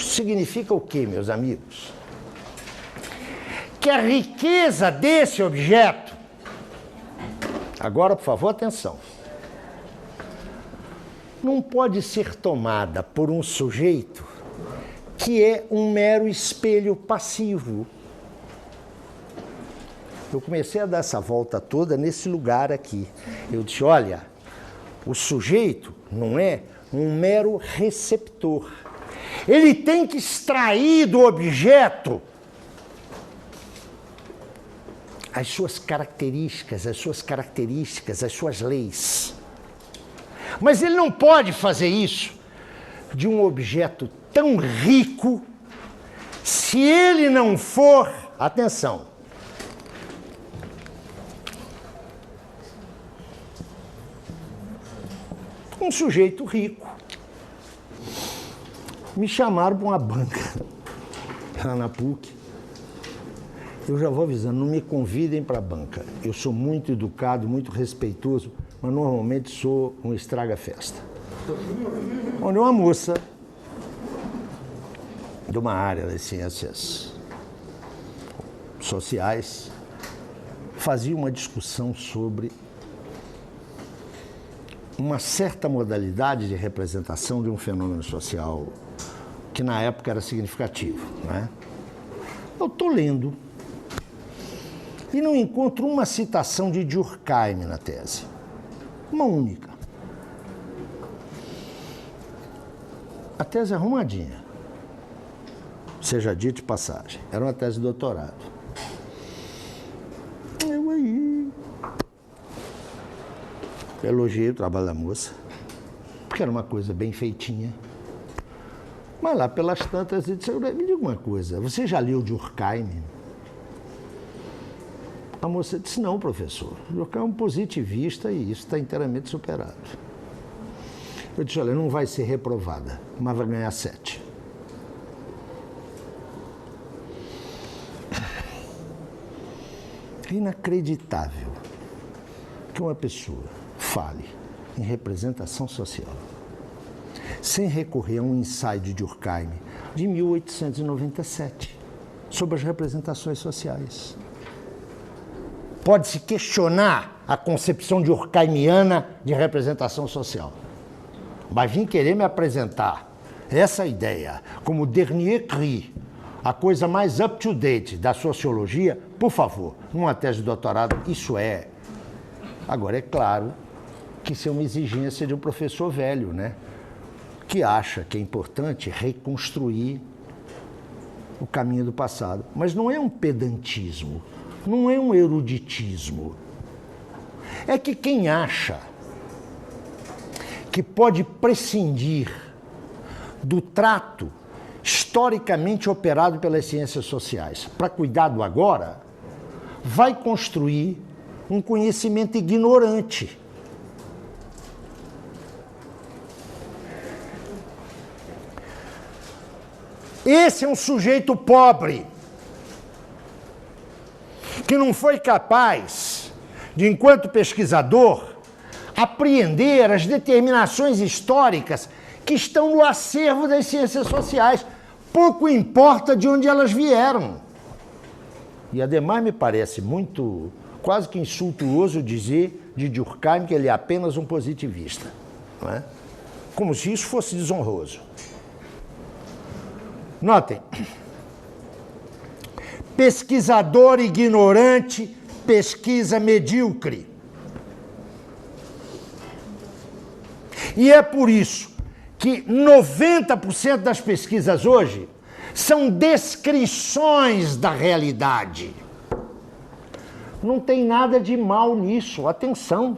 significa o quê, meus amigos? Que a riqueza desse objeto, agora, por favor, atenção, não pode ser tomada por um sujeito que é um mero espelho passivo. Eu comecei a dar essa volta toda nesse lugar aqui. Eu disse, olha, o sujeito não é um mero receptor. Ele tem que extrair do objeto as suas características, as suas leis. Mas ele não pode fazer isso de um objeto tão rico se ele não for, atenção, um sujeito rico. Me chamaram para uma banca lá na PUC. Eu já vou avisando, não me convidem para a banca. Eu sou muito educado, muito respeitoso, mas normalmente sou um estraga-festa. Onde uma moça de uma área das ciências sociais fazia uma discussão sobre uma certa modalidade de representação de um fenômeno social que na época era significativo, não é? Eu estou lendo e não encontro uma citação de Durkheim na tese. Uma única. A tese é arrumadinha. Seja dito de passagem. Era uma tese de doutorado. Eu aí elogiei o trabalho da moça, porque era uma coisa bem feitinha. Mas lá pelas tantas, eu disse, me diga uma coisa, você já leu Durkheim? A moça disse, não, professor, Durkheim é um positivista e isso está inteiramente superado. Eu disse, olha, não vai ser reprovada, mas vai ganhar 7. É inacreditável que uma pessoa fale em representação social sem recorrer a um ensaio de Durkheim de 1897 sobre as representações sociais. Pode-se questionar a concepção durkheimiana de representação social. Mas vim querer me apresentar essa ideia como dernier cri, a coisa mais up-to-date da sociologia, por favor, numa tese de doutorado, isso é. Agora, é claro que isso é uma exigência de um professor velho, né? Que acha que é importante reconstruir o caminho do passado. Mas não é um pedantismo, não é um eruditismo. É que quem acha que pode prescindir do trato historicamente operado pelas ciências sociais para cuidar do agora, vai construir um conhecimento ignorante. Esse é um sujeito pobre, que não foi capaz de, enquanto pesquisador, apreender as determinações históricas que estão no acervo das ciências sociais. Pouco importa de onde elas vieram. E, ademais, me parece muito, quase que insultuoso dizer de Durkheim que ele é apenas um positivista, não é? Como se isso fosse desonroso. Notem, pesquisador ignorante, pesquisa medíocre. E é por isso que 90% das pesquisas hoje são descrições da realidade. Não tem nada de mal nisso, atenção.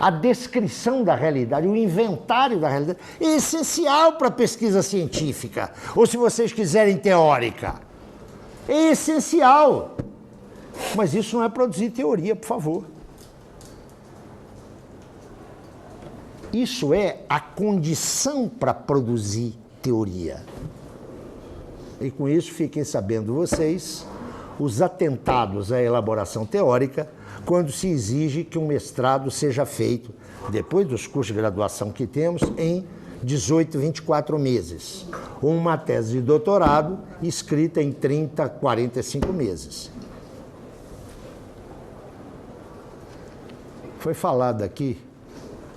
A descrição da realidade, o inventário da realidade é essencial para a pesquisa científica, ou se vocês quiserem teórica. É essencial. Mas isso não é produzir teoria, por favor. Isso é a condição para produzir teoria. E com isso, fiquem sabendo vocês os atentados à elaboração teórica quando se exige que um mestrado seja feito, depois dos cursos de graduação que temos, em 18, 24 meses. Ou uma tese de doutorado escrita em 30, 45 meses. Foi falado aqui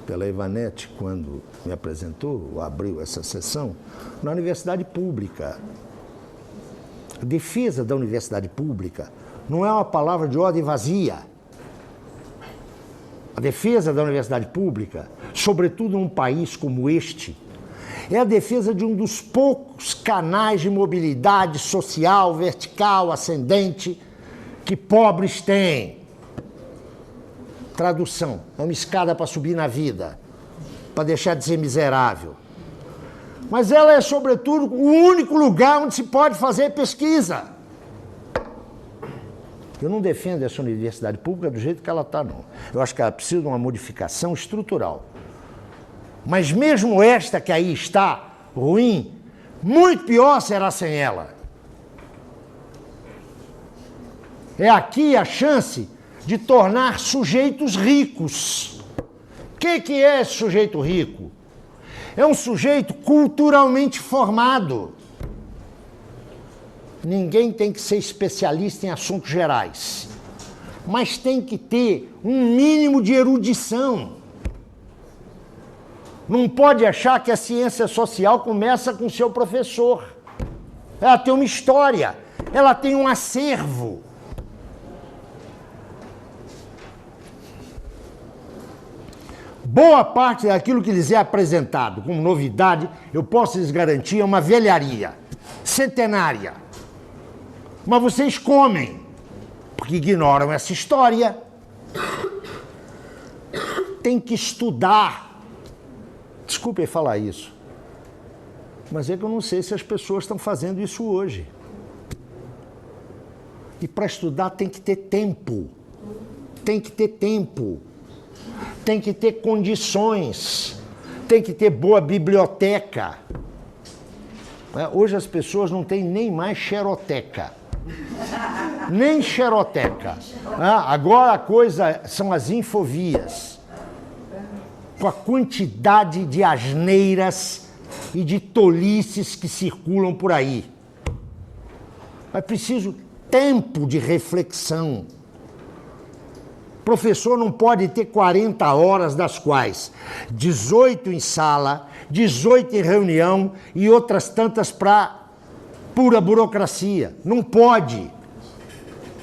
pela Ivanete, quando me apresentou, abriu essa sessão, na universidade pública. A defesa da universidade pública não é uma palavra de ordem vazia. A defesa da universidade pública, sobretudo num país como este, é a defesa de um dos poucos canais de mobilidade social, vertical, ascendente, que pobres têm. Tradução, é uma escada para subir na vida, para deixar de ser miserável. Mas ela é, sobretudo, o único lugar onde se pode fazer pesquisa. Eu não defendo essa universidade pública do jeito que ela está, não. Eu acho que ela precisa de uma modificação estrutural. Mas mesmo esta que aí está, ruim, muito pior será sem ela. É aqui a chance de tornar sujeitos ricos. O que é esse sujeito rico? É um sujeito culturalmente formado. Ninguém tem que ser especialista em assuntos gerais, mas tem que ter um mínimo de erudição. Não pode achar que a ciência social começa com seu professor. Ela tem uma história, ela tem um acervo. Boa parte daquilo que lhes é apresentado como novidade, eu posso lhes garantir, é uma velharia centenária. Mas vocês comem, porque ignoram essa história. Tem que estudar. Desculpem falar isso, mas é que eu não sei se as pessoas estão fazendo isso hoje. E para estudar tem que ter tempo. Tem que ter tempo. Tem que ter condições. Tem que ter boa biblioteca. Hoje as pessoas não têm nem mais xeroteca. Nem xeroteca. Agora a coisa são as infovias. Com a quantidade de asneiras e de tolices que circulam por aí. É preciso tempo de reflexão. O professor não pode ter 40 horas, das quais 18 em sala, 18 em reunião e outras tantas para pura burocracia. Não pode.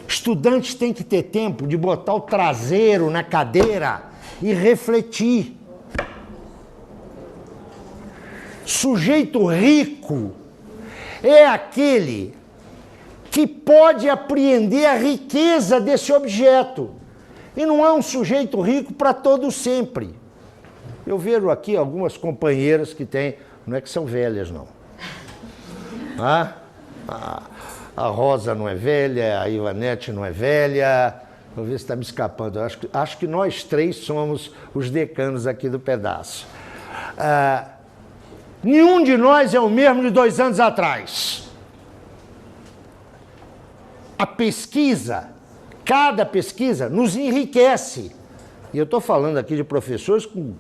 Estudantes têm que ter tempo de botar o traseiro na cadeira e refletir. Sujeito rico é aquele que pode apreender a riqueza desse objeto. E não é um sujeito rico para todo sempre. Eu vejo aqui algumas companheiras que têm, não é que são velhas, não. A Rosa não é velha, a Ivanete não é velha. Vou ver se está me escapando. Acho que nós três somos os decanos aqui do pedaço. Nenhum de nós é o mesmo de 2 anos atrás. A pesquisa, cada pesquisa, nos enriquece. E eu estou falando aqui de professores com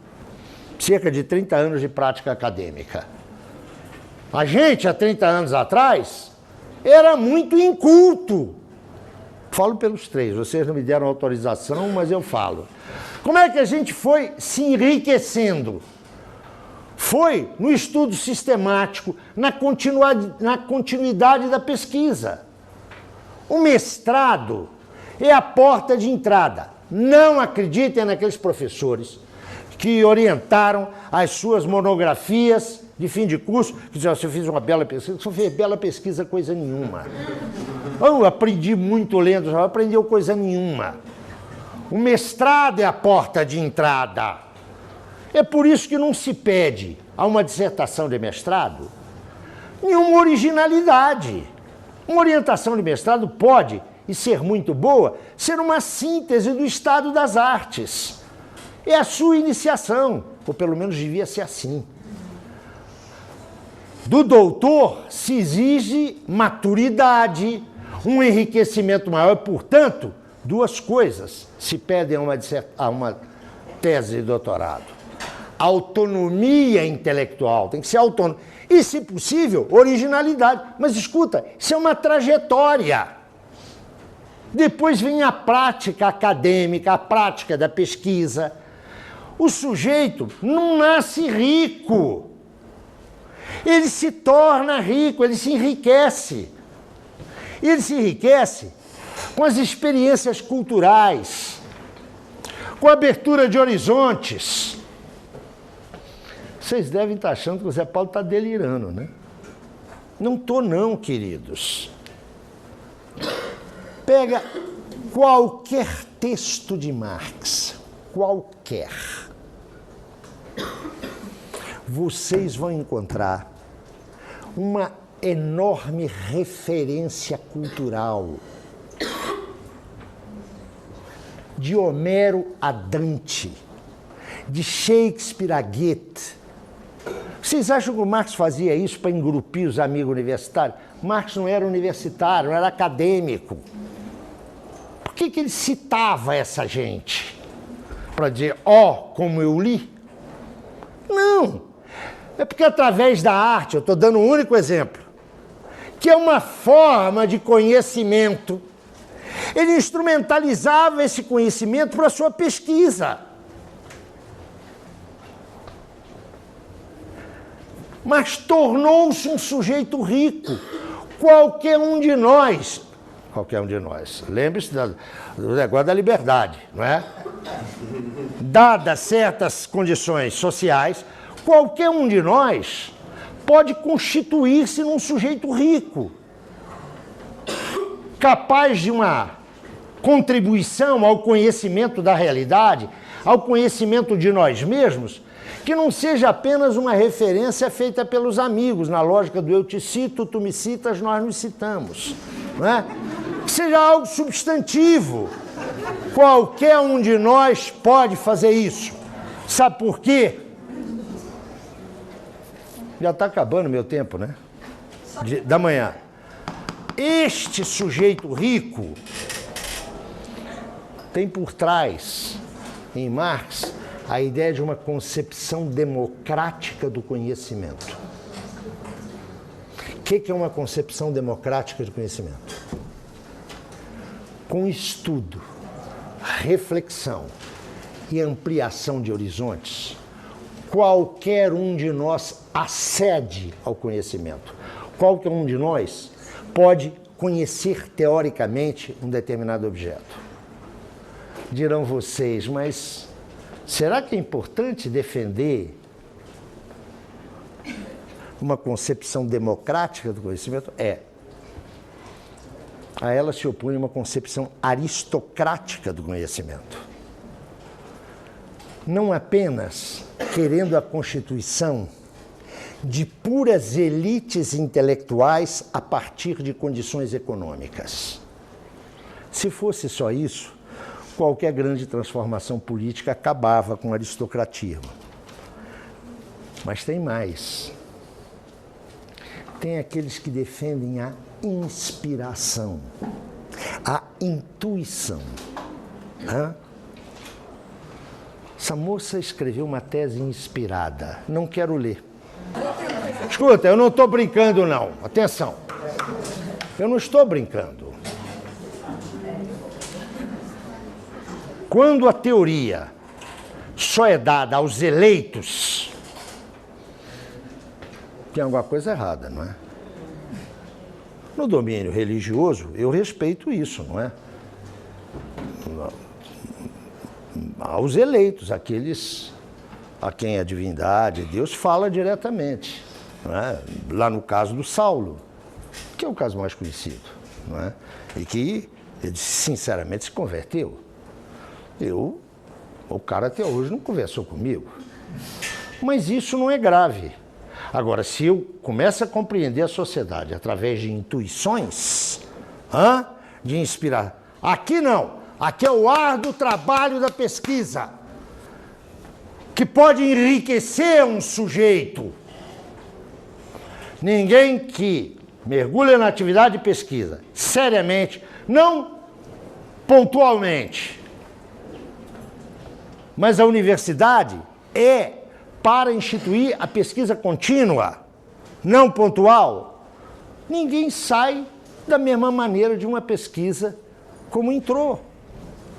cerca de 30 anos de prática acadêmica. A gente, há 30 anos atrás, era muito inculto. Falo pelos três, vocês não me deram autorização, mas eu falo. Como é que a gente foi se enriquecendo? Foi no estudo sistemático, na continuidade da pesquisa. O mestrado é a porta de entrada. Não acreditem naqueles professores que orientaram as suas monografias de fim de curso, que diziam, se eu fiz uma bela pesquisa, se eu fiz bela pesquisa, coisa nenhuma. Eu aprendi muito lendo, já aprendeu coisa nenhuma. O mestrado é a porta de entrada. É por isso que não se pede a uma dissertação de mestrado nenhuma originalidade. Uma orientação de mestrado pode, e ser muito boa, ser uma síntese do estado das artes. É a sua iniciação, ou pelo menos devia ser assim. Do doutor se exige maturidade, um enriquecimento maior, portanto, 2 coisas se pedem a uma tese de doutorado. autonomia intelectual, tem que ser autônomo. E, se possível, originalidade. Mas escuta, isso é uma trajetória. Depois vem a prática acadêmica, a prática da pesquisa. O sujeito não nasce rico. Ele se torna rico, ele se enriquece. E ele se enriquece com as experiências culturais, com a abertura de horizontes. Vocês devem estar achando que o Zé Paulo está delirando, né? Não estou não, queridos. Pega qualquer texto de Marx, qualquer. Vocês vão encontrar uma enorme referência cultural. De Homero a Dante, de Shakespeare a Goethe. Vocês acham que o Marx fazia isso para engrupir os amigos universitários? Marx não era universitário, era acadêmico. Por que ele citava essa gente? Para dizer, ó, como eu li? Não. É porque através da arte, eu estou dando um único exemplo, que é uma forma de conhecimento, ele instrumentalizava esse conhecimento para a sua pesquisa. Mas tornou-se um sujeito rico. Qualquer um de nós, lembre-se do negócio da liberdade, não é? Dadas certas condições sociais, qualquer um de nós pode constituir-se num sujeito rico, capaz de uma contribuição ao conhecimento da realidade, ao conhecimento de nós mesmos, que não seja apenas uma referência feita pelos amigos, na lógica do eu te cito, tu me citas, nós nos citamos, não é? Que seja algo substantivo. Qualquer um de nós pode fazer isso. Sabe por quê? Já está acabando o meu tempo, né? Da manhã. Este sujeito rico tem por trás, em Marx, a ideia de uma concepção democrática do conhecimento. O que é uma concepção democrática do conhecimento? Com estudo, reflexão e ampliação de horizontes, qualquer um de nós acede ao conhecimento. Qualquer um de nós pode conhecer teoricamente um determinado objeto. Dirão vocês, mas será que é importante defender uma concepção democrática do conhecimento? É. A ela se opõe uma concepção aristocrática do conhecimento. Não apenas querendo a constituição de puras elites intelectuais a partir de condições econômicas. Se fosse só isso, qualquer grande transformação política acabava com o aristocratismo. Mas tem mais. Tem aqueles que defendem a inspiração, a intuição. Essa moça escreveu uma tese inspirada. Não quero ler. Escuta, eu não estou brincando, não. Atenção. Eu não estou brincando. Quando a teoria só é dada aos eleitos, tem alguma coisa errada, não é? No domínio religioso, eu respeito isso, não é? Aos eleitos, aqueles a quem a divindade, Deus, fala diretamente. Não é? Lá no caso do Saulo, que é o caso mais conhecido, não é? E que ele sinceramente se converteu. O cara até hoje não conversou comigo. Mas isso não é grave. Agora, se eu começo a compreender a sociedade através de intuições, de inspirar, aqui não. Aqui é o árduo trabalho da pesquisa, que pode enriquecer um sujeito. Ninguém que mergulha na atividade de pesquisa seriamente, não pontualmente, mas a universidade é para instituir a pesquisa contínua, não pontual, ninguém sai da mesma maneira de uma pesquisa como entrou.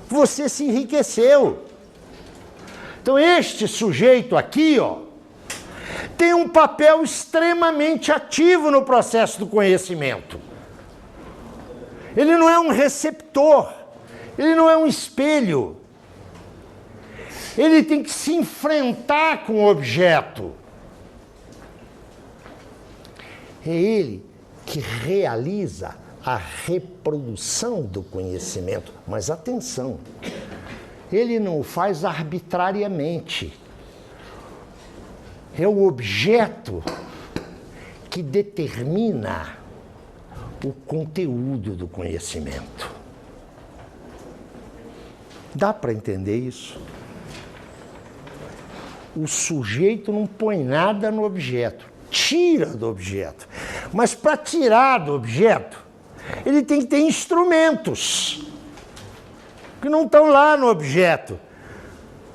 Você se enriqueceu. Então, este sujeito aqui, ó, tem um papel extremamente ativo no processo do conhecimento. Ele não é um receptor, ele não é um espelho. Ele tem que se enfrentar com o objeto. É ele que realiza a reprodução do conhecimento. Mas atenção, ele não o faz arbitrariamente. É o objeto que determina o conteúdo do conhecimento. Dá para entender isso? O sujeito não põe nada no objeto, tira do objeto. Mas para tirar do objeto, ele tem que ter instrumentos que não estão lá no objeto.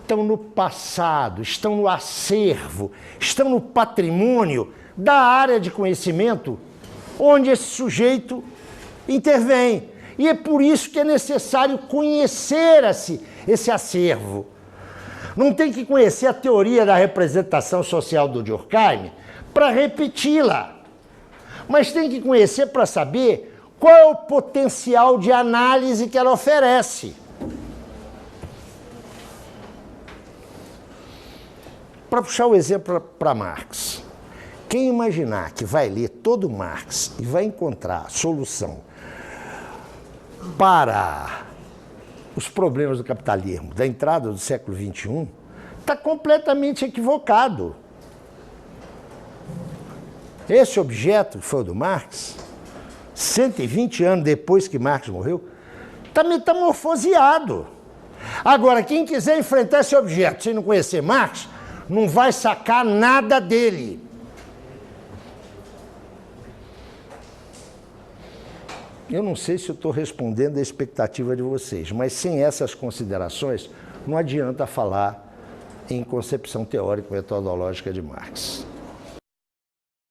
Estão no passado, estão no acervo, estão no patrimônio da área de conhecimento onde esse sujeito intervém. E é por isso que é necessário conhecer esse acervo. Não tem que conhecer a teoria da representação social do Durkheim para repeti-la, mas tem que conhecer para saber qual é o potencial de análise que ela oferece. Para puxar o exemplo para Marx, quem imaginar que vai ler todo Marx e vai encontrar solução para os problemas do capitalismo da entrada do século XXI, está completamente equivocado. Esse objeto, que foi o do Marx, 120 anos depois que Marx morreu, está metamorfoseado. Agora, quem quiser enfrentar esse objeto sem não conhecer Marx, não vai sacar nada dele. Eu não sei se eu estou respondendo a expectativa de vocês, mas sem essas considerações, não adianta falar em concepção teórico-metodológica de Marx.